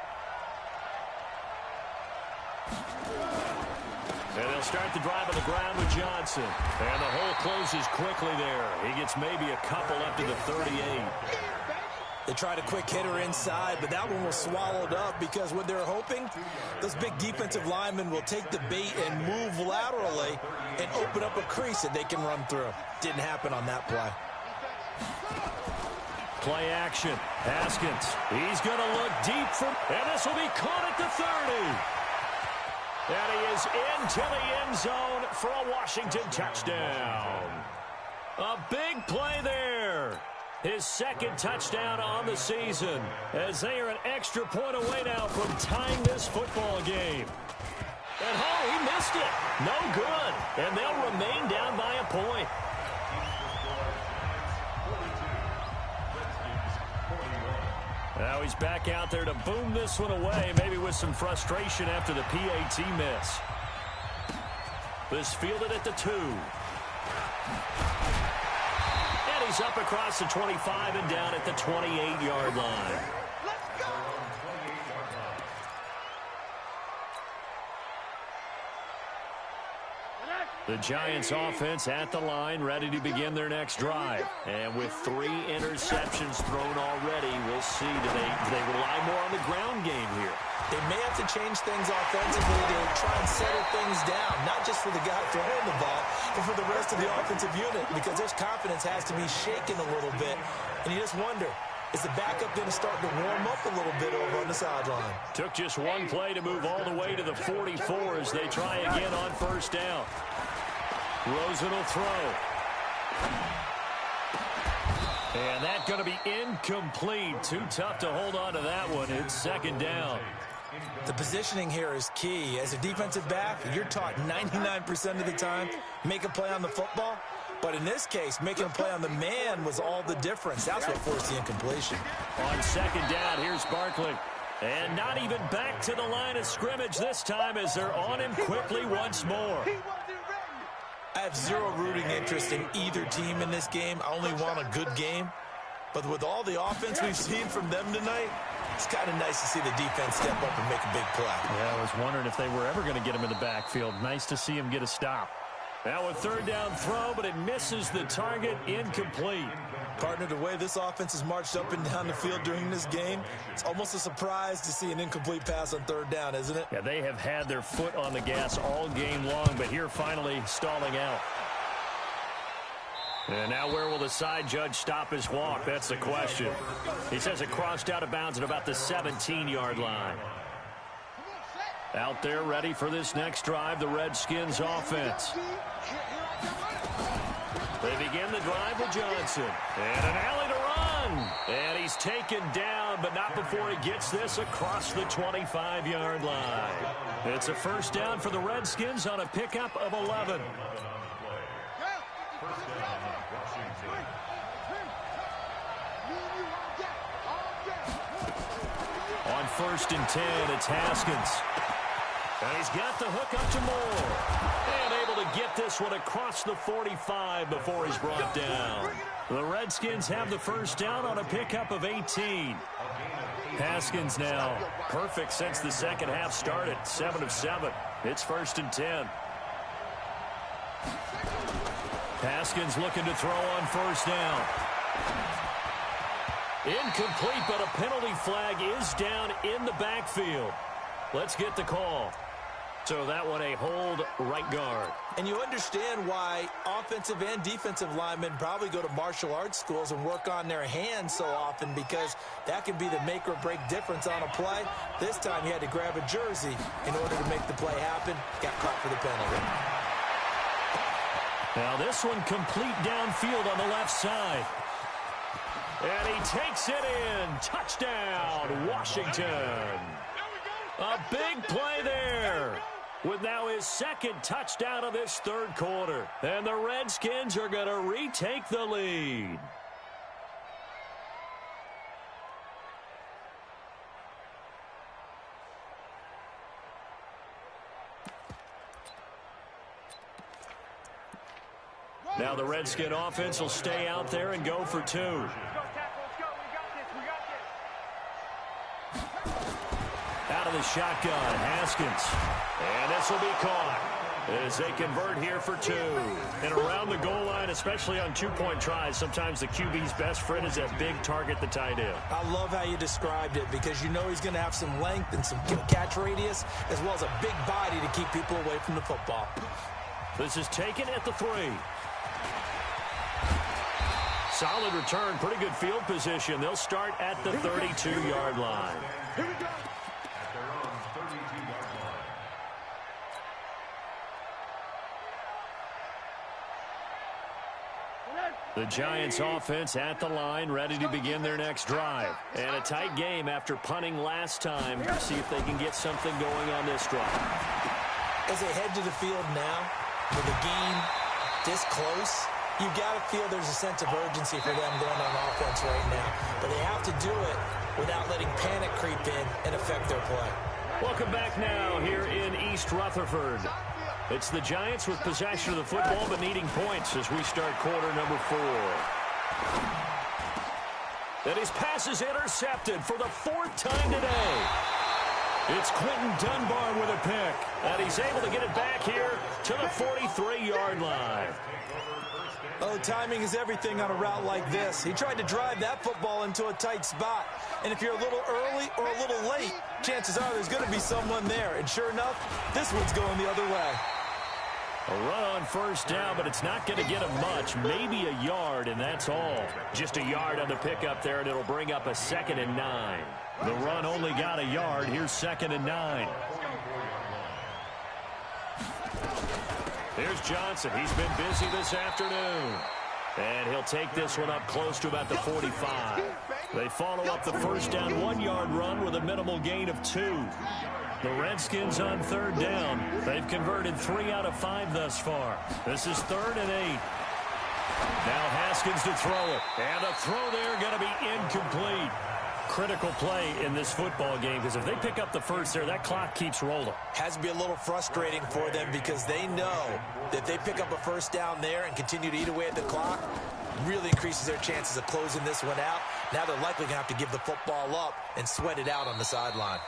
And they'll start the drive on the ground with Johnson. And the hole closes quickly there. He gets maybe a couple up to the 38. They tried a quick hitter inside, but that one was swallowed up because what they're hoping, those big defensive linemen will take the bait and move laterally and open up a crease that they can run through. Didn't happen on that play. Play action. Haskins. He's going to look deep for, and this will be caught at the 30. And he is into the end zone for a Washington touchdown. A big play there. His 2nd touchdown on the season, as they are an extra point away now from tying this football game. And he missed it. No good. And they'll remain down by a point. Now he's back out there to boom this one away, maybe with some frustration after the PAT miss. This fielded at the 2. And he's up across the 25 and down at the 28-yard line. The Giants offense at the line, ready to begin their next drive. And with 3 interceptions thrown already, we'll see, do they rely more on the ground game here? They may have to change things offensively to try and settle things down, not just for the guy throwing the ball, but for the rest of the offensive unit, because their confidence has to be shaken a little bit. And you just wonder, is the backup going to start to warm up a little bit over on the sideline? Took just one play to move all the way to the 44 as they try again on 1st down. Rosen will throw. And that's going to be incomplete. Too tough to hold on to that one. It's 2nd down. The positioning here is key. As a defensive back, you're taught 99% of the time, make a play on the football. But in this case, making a play on the man was all the difference. That's what forced the incompletion. On 2nd down, here's Barkley. And not even back to the line of scrimmage this time as they're on him quickly once more. I have zero rooting interest in either team in this game. I only want a good game. But with all the offense we've seen from them tonight, it's kind of nice to see the defense step up and make a big play. Yeah, I was wondering if they were ever going to get him in the backfield. Nice to see him get a stop. Now a 3rd down throw, but it misses the target. Incomplete. Partner, the way this offense has marched up and down the field during this game, it's almost a surprise to see an incomplete pass on 3rd down, isn't it? Yeah, they have had their foot on the gas all game long, but here finally stalling out. And now where will the side judge stop his walk? That's the question. He says it crossed out of bounds at about the 17-yard line. Out there ready for this next drive, the Redskins offense. They begin the drive with Johnson. And an alley to run. And he's taken down, but not before he gets this across the 25-yard line. It's a 1st down for the Redskins on a pickup of 11. On 1st and 10, it's Haskins. And he's got the hook up to Moore. And able to get this one across the 45 before he's brought down. The Redskins have the first down on a pickup of 18. Haskins now perfect since the second half started. 7 of 7. It's 1st and 10. Haskins looking to throw on 1st down. Incomplete, but a penalty flag is down in the backfield. Let's get the call. So that one a hold right guard. And you understand why offensive and defensive linemen probably go to martial arts schools and work on their hands so often, because that can be the make or break difference on a play. This time he had to grab a jersey in order to make the play happen. Got caught for the penalty. Now this one complete downfield on the left side. And he takes it in. Touchdown, Washington. A big play there, with now his second touchdown of this third quarter. And the Redskins are going to retake the lead. Now the Redskin offense will stay out there and go for 2. Out of the shotgun, Haskins. And this will be caught as they convert here for 2. And around the goal line, especially on 2-point tries, sometimes the QB's best friend is that big target, the tight end. I love how you described it, because you know he's going to have some length and some catch radius, as well as a big body to keep people away from the football. This is taken at the 3. Solid return, pretty good field position. They'll start at the 32-yard line. Here we go. At their own 32-yard line. The Giants offense at the line, ready to begin their next drive. And a tight game after punting last time. See if they can get something going on this drive. As they head to the field now, with the game this close, you've got to feel there's a sense of urgency for them going on offense right now. But they have to do it without letting panic creep in and affect their play. Welcome back now here in East Rutherford. It's the Giants with possession of the football but needing points as we start quarter number 4. And his pass is intercepted for the 4th time today. It's Quentin Dunbar with a pick, and he's able to get it back here to the 43-yard line. Oh, timing is everything on a route like this. He tried to drive that football into a tight spot. And if you're a little early or a little late, chances are there's going to be someone there. And sure enough, this one's going the other way. A run on 1st down, but it's not going to get him much. Maybe a yard, and that's all. Just a yard on the pickup there, and it'll bring up a 2nd and 9. The run only got a yard. Here's 2nd and 9. Here's Johnson. He's been busy this afternoon. And he'll take this one up close to about the 45. They follow up the 1st down 1-yard run with a minimal gain of 2. The Redskins on 3rd down. They've converted 3 out of 5 thus far. This is 3rd and 8. Now Haskins to throw it. And the throw there going to be incomplete. Critical play in this football game, because if they pick up the first there, that clock keeps rolling. Has to be a little frustrating for them, because they know that if they pick up a 1st down there and continue to eat away at the clock, really increases their chances of closing this one out. Now they're likely going to have to give the football up and sweat it out on the sideline.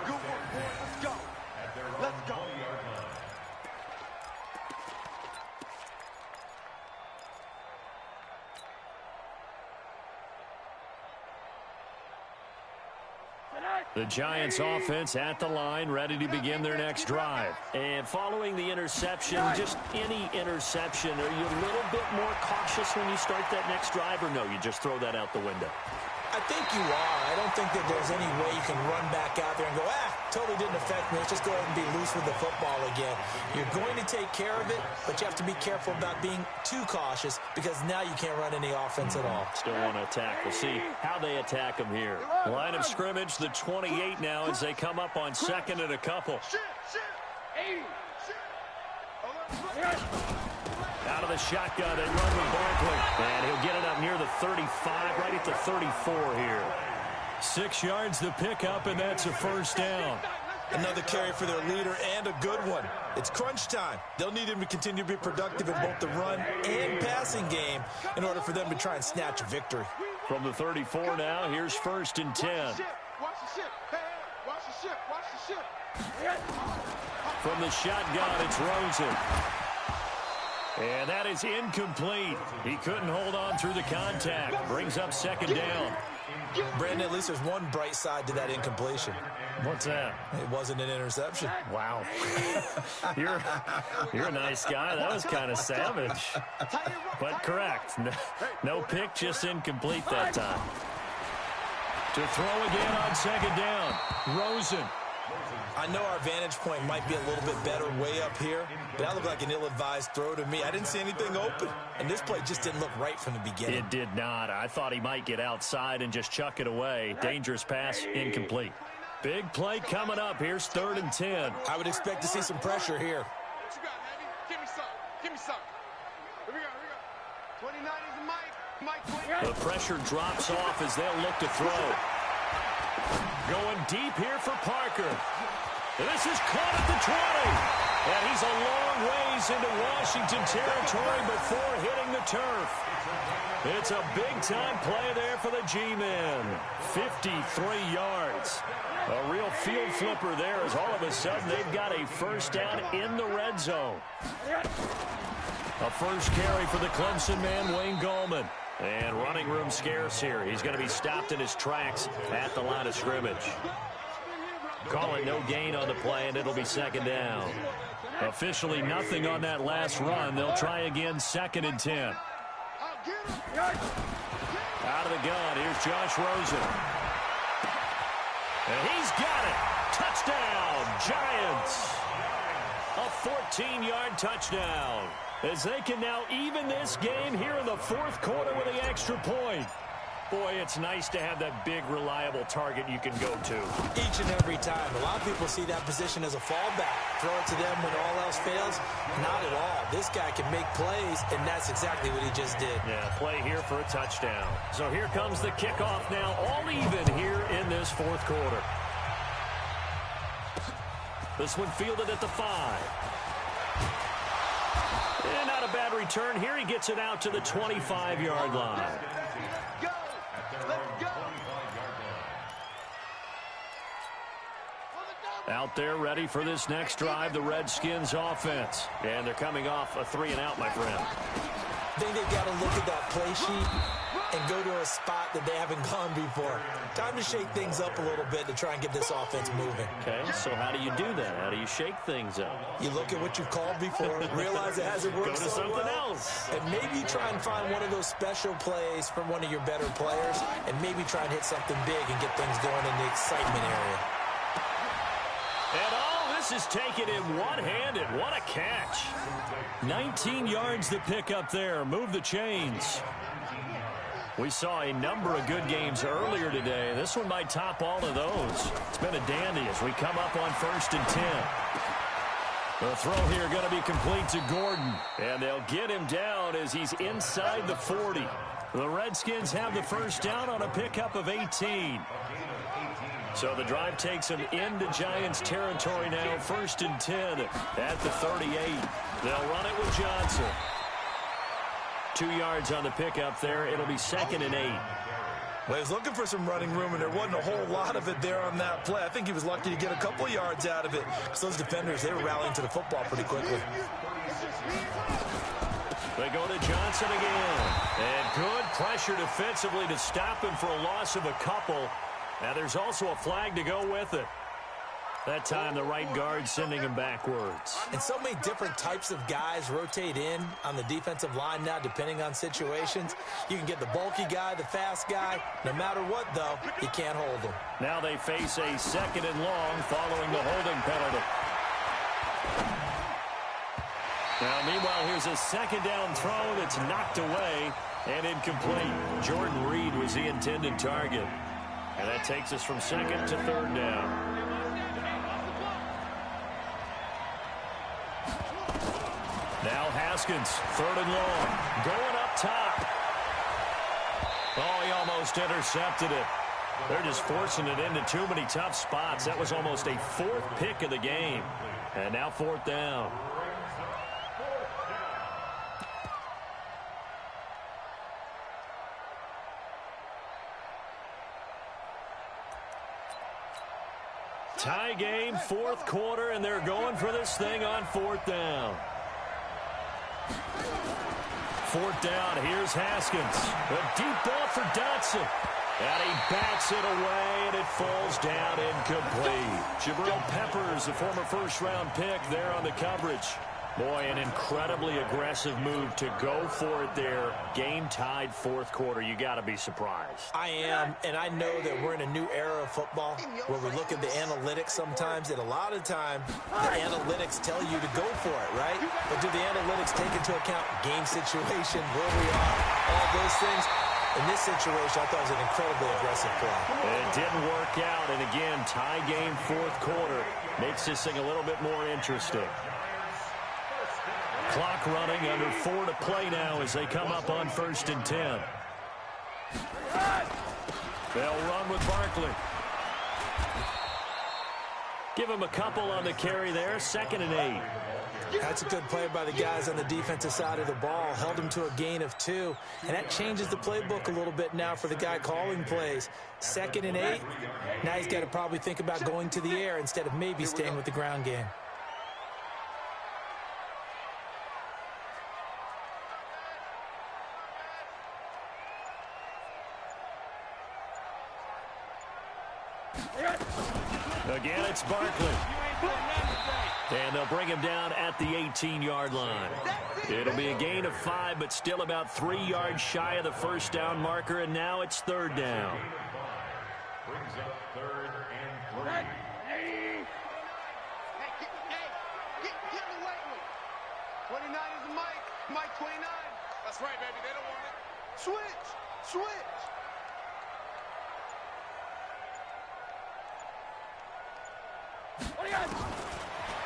Good work, boys. Let's go. Let's go. The Giants offense at the line, ready to begin their next drive. And following the interception, just any interception, are you a little bit more cautious when you start that next drive, or no, you just throw that out the window? I think you are. I don't think that there's any way you can run back out there and go, totally didn't affect me. Let's just go ahead and be loose with the football again. You're going to take care of it, but you have to be careful about being too cautious, because now you can't run any offense at all. Still want to attack. We'll see how they attack them here. Line of scrimmage, the 28 now, as they come up on 2nd and a couple. Out of the shotgun, they run with Barkley. And he'll get it up near the 35, right at the 34 here. 6 yards the pickup, and that's a 1st down. Another carry for their leader, and a good one. It's crunch time. They'll need him to continue to be productive in both the run and passing game in order for them to try and snatch a victory. From the 34 now, here's 1st and 10. Watch the ship. Hey, watch the ship. Watch the ship. From the shotgun, it's Rosen. And that is incomplete. He couldn't hold on through the contact. Brings up 2nd down. Brandon, at least there's one bright side to that incompletion. What's that? It wasn't an interception. Wow. You're a nice guy. That was kind of savage. But correct. No pick, just incomplete that time. To throw again on 2nd down. Rosen. I know our vantage point might be a little bit better way up here, but that looked like an ill-advised throw to me. I didn't see anything open, and this play just didn't look right from the beginning. It did not. I thought he might get outside and just chuck it away. Dangerous pass, incomplete. Big play coming up. Here's 3rd and 10. I would expect to see some pressure here. What you got, Heavy? Give me some. Give me some. Here we go. 29 is Mike. The pressure drops off as they'll look to throw. Going deep here for Parker. This is caught at the 20. And he's a long ways into Washington territory before hitting the turf. It's a big-time play there for the G-men. 53 yards. A real field flipper there as all of a sudden they've got a 1st down in the red zone. A first carry for the Clemson man, Wayne Gallman. And running room scarce here. He's going to be stopped in his tracks at the line of scrimmage. Call it no gain on the play, and it'll be 2nd down. Officially nothing on that last run. They'll try again, 2nd and 10. Out of the gun, here's Josh Rosen. And he's got it. Touchdown, Giants. A 14-yard touchdown. As they can now even this game here in the 4th quarter with the extra point. Boy, it's nice to have that big, reliable target you can go to. Each and every time. A lot of people see that position as a fallback. Throw it to them when all else fails. Not at all. This guy can make plays, and that's exactly what he just did. Yeah, play here for a touchdown. So here comes the kickoff now, all even here in this 4th quarter. This one fielded at the 5. And not a bad return here. He gets it out to the 25-yard line. Out there ready for this next drive, the Redskins offense. And they're coming off a 3-and-out, my friend. I think they've got to look at that play sheet and go to a spot that they haven't gone before. Time to shake things up a little bit to try and get this offense moving. Okay, so how do you do that? How do you shake things up? You look at what you've called before, realize it hasn't worked Go to so something well, else. and maybe try and find one of those special plays from one of your better players, and maybe try and hit something big and get things going in the excitement area. And all this is taken in one-handed. What a catch. 19 yards to pick up there. Move the chains. We saw a number of good games earlier today. This one might top all of those. It's been a dandy as we come up on 1st and 10. The throw here going to be complete to Gordon. And they'll get him down as he's inside the 40. The Redskins have the 1st down on a pickup of 18. So the drive takes them into Giants territory now. 1st and 10 at the 38. They'll run it with Johnson. 2 yards on the pickup there. It'll be 2nd and 8. Well, he was looking for some running room, and there wasn't a whole lot of it there on that play. I think he was lucky to get a couple of yards out of it because those defenders, they were rallying to the football pretty quickly. They go to Johnson again. And good pressure defensively to stop him for a loss of a couple. Now there's also a flag to go with it. That time the right guard sending him backwards. And so many different types of guys rotate in on the defensive line now depending on situations. You can get the bulky guy, the fast guy. No matter what, though, you can't hold him. Now they face a 2nd and long following the holding penalty. Now, meanwhile, here's a 2nd down throw that's knocked away and incomplete. Jordan Reed was the intended target. And that takes us from 2nd to 3rd down. Now Haskins, 3rd and long, going up top. Oh, he almost intercepted it. They're just forcing it into too many tough spots. That was almost a fourth pick of the game. And now fourth down. Tie game, fourth quarter, and they're going for this thing on fourth down. Fourth down, here's Haskins. A deep ball for Dotson. And he backs it away, and it falls down incomplete. Jabril Peppers, a former first-round pick, there on the coverage. Boy, an incredibly aggressive move to go for it there. Game-tied fourth quarter. You got to be surprised. I am, and I know that we're in a new era of football where we look at the analytics sometimes, and a lot of time the analytics tell you to go for it, right? But do the analytics take into account game situation, where we are, all those things? In this situation, I thought it was an incredibly aggressive play. It didn't work out, and again, tie game fourth quarter makes this thing a little bit more interesting. Clock running, under 4 to play now as they come up on 1st and 10. They'll run with Barkley. Give him a couple on the carry there, 2nd and 8. That's a good play by the guys on the defensive side of the ball. Held him to a gain of 2. And that changes the playbook a little bit now for the guy calling plays. 2nd and 8. Now he's got to probably think about going to the air instead of maybe staying with the ground game. Again, it's Barkley. And they'll bring him down at the 18-yard line. It'll be a gain of 5, but still about 3 yards shy of the first down marker, and now it's 3rd down. Brings up 3rd and 3. Hey, get him away with it. 29 is Mike. Mike 29. That's right, baby. They don't want it. Switch.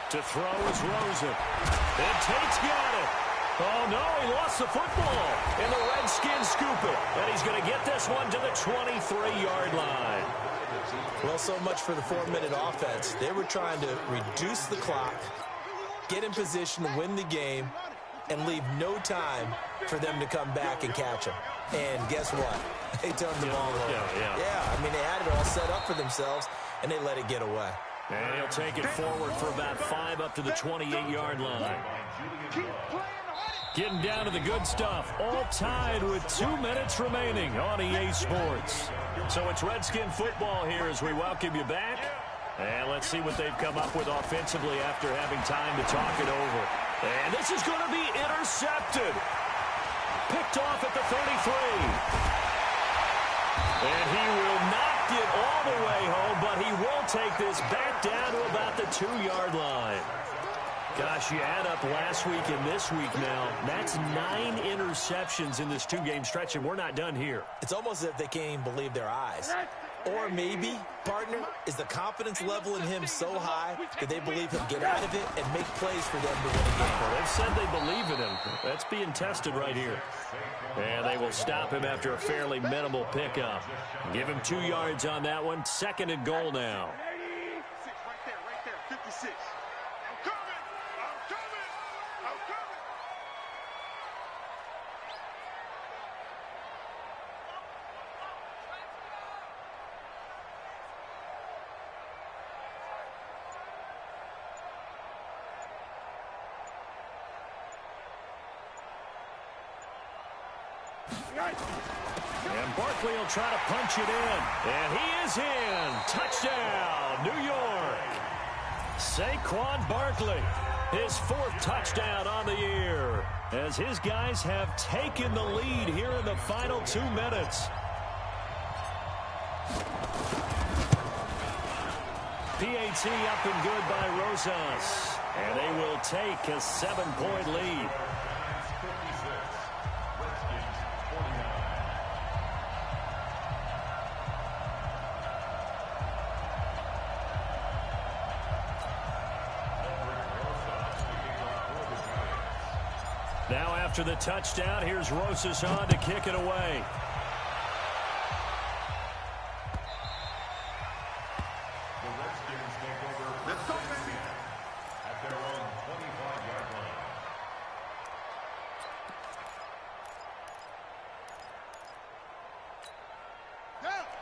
To throw is Rosen. And Tate's got it. Oh, no, he lost the football. And the Redskins scoop it. And he's going to get this one to the 23-yard line. Well, so much for the 4-minute offense. They were trying to reduce the clock, get in position to win the game, and leave no time for them to come back and catch him. And guess what? They turned the ball over. Yeah, I mean, they had it all set up for themselves, and they let it get away. And he'll take it forward for about 5 up to the 28-yard line. Getting down to the good stuff. All tied with 2 minutes remaining on EA Sports. So it's Redskin football here as we welcome you back. And let's see what they've come up with offensively after having time to talk it over. And this is going to be intercepted. Picked off at the 33. And he will not get all the way home, but he will take this back down to about the 2-yard line. Gosh, you add up last week and this week now, that's 9 interceptions in this 2-game stretch, and we're not done here. It's almost as if they can't even believe their eyes. Or maybe, partner, is the confidence level in him so high that they believe he'll get out of it and make plays for them to win a game. Well, they've said they believe in him. That's being tested right here. And they will stop him after a fairly minimal pickup. Give him 2 yards on that one. 2nd and goal now. Right there, 56. I'm coming. And Barkley will try to punch it in. And he is in. Touchdown, New York. Saquon Barkley, his 4th touchdown on the year, as his guys have taken the lead here in the final 2 minutes. PAT up and good by Rosas. And they will take a 7-point lead. Now after the touchdown, here's Rosas on to kick it away.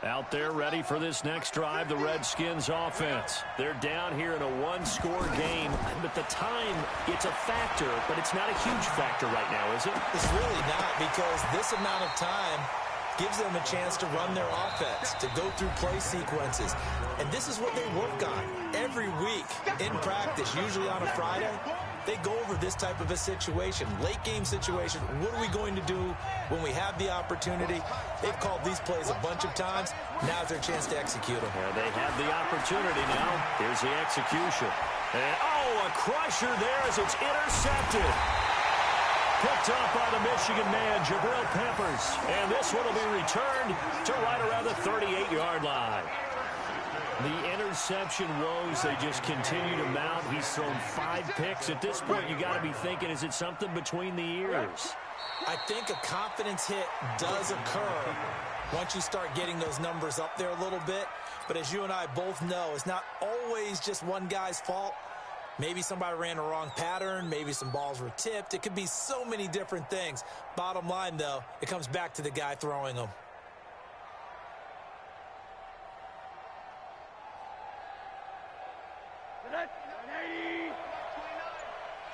Out there ready for this next drive, the Redskins offense. They're down here in a one-score game, but the time, it's a factor, but it's not a huge factor right now, is it? It's really not, because this amount of time gives them a chance to run their offense, to go through play sequences. And this is what they work on every week in practice, usually on a Friday. They go over this type of a situation, late game situation. What are we going to do when we have the opportunity? They've called these plays a bunch of times. Now's their chance to execute them. Yeah, they have the opportunity now. Here's the execution. And, oh, a crusher there as it's intercepted. Picked up by the Michigan man, Jabril Peppers. And this one will be returned to right around the 38-yard line. The interception woes, they just continue to mount. He's thrown 5 picks. At this point, you got to be thinking, is it something between the ears? I think a confidence hit does occur once you start getting those numbers up there a little bit. But as you and I both know, it's not always just one guy's fault. Maybe somebody ran a wrong pattern. Maybe some balls were tipped. It could be so many different things. Bottom line, though, it comes back to the guy throwing them.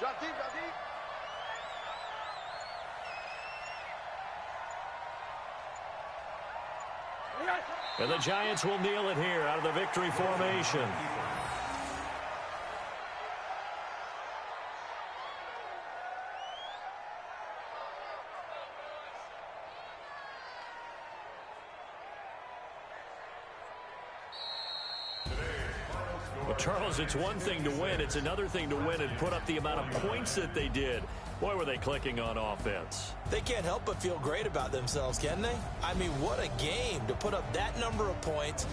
Drop deep, drop deep. And the Giants will kneel it here out of the victory formation. Well, Charles, it's one thing to win. It's another thing to win and put up the amount of points that they did. Boy, were they clicking on offense. They can't help but feel great about themselves, can they? I mean, what a game to put up that number of points.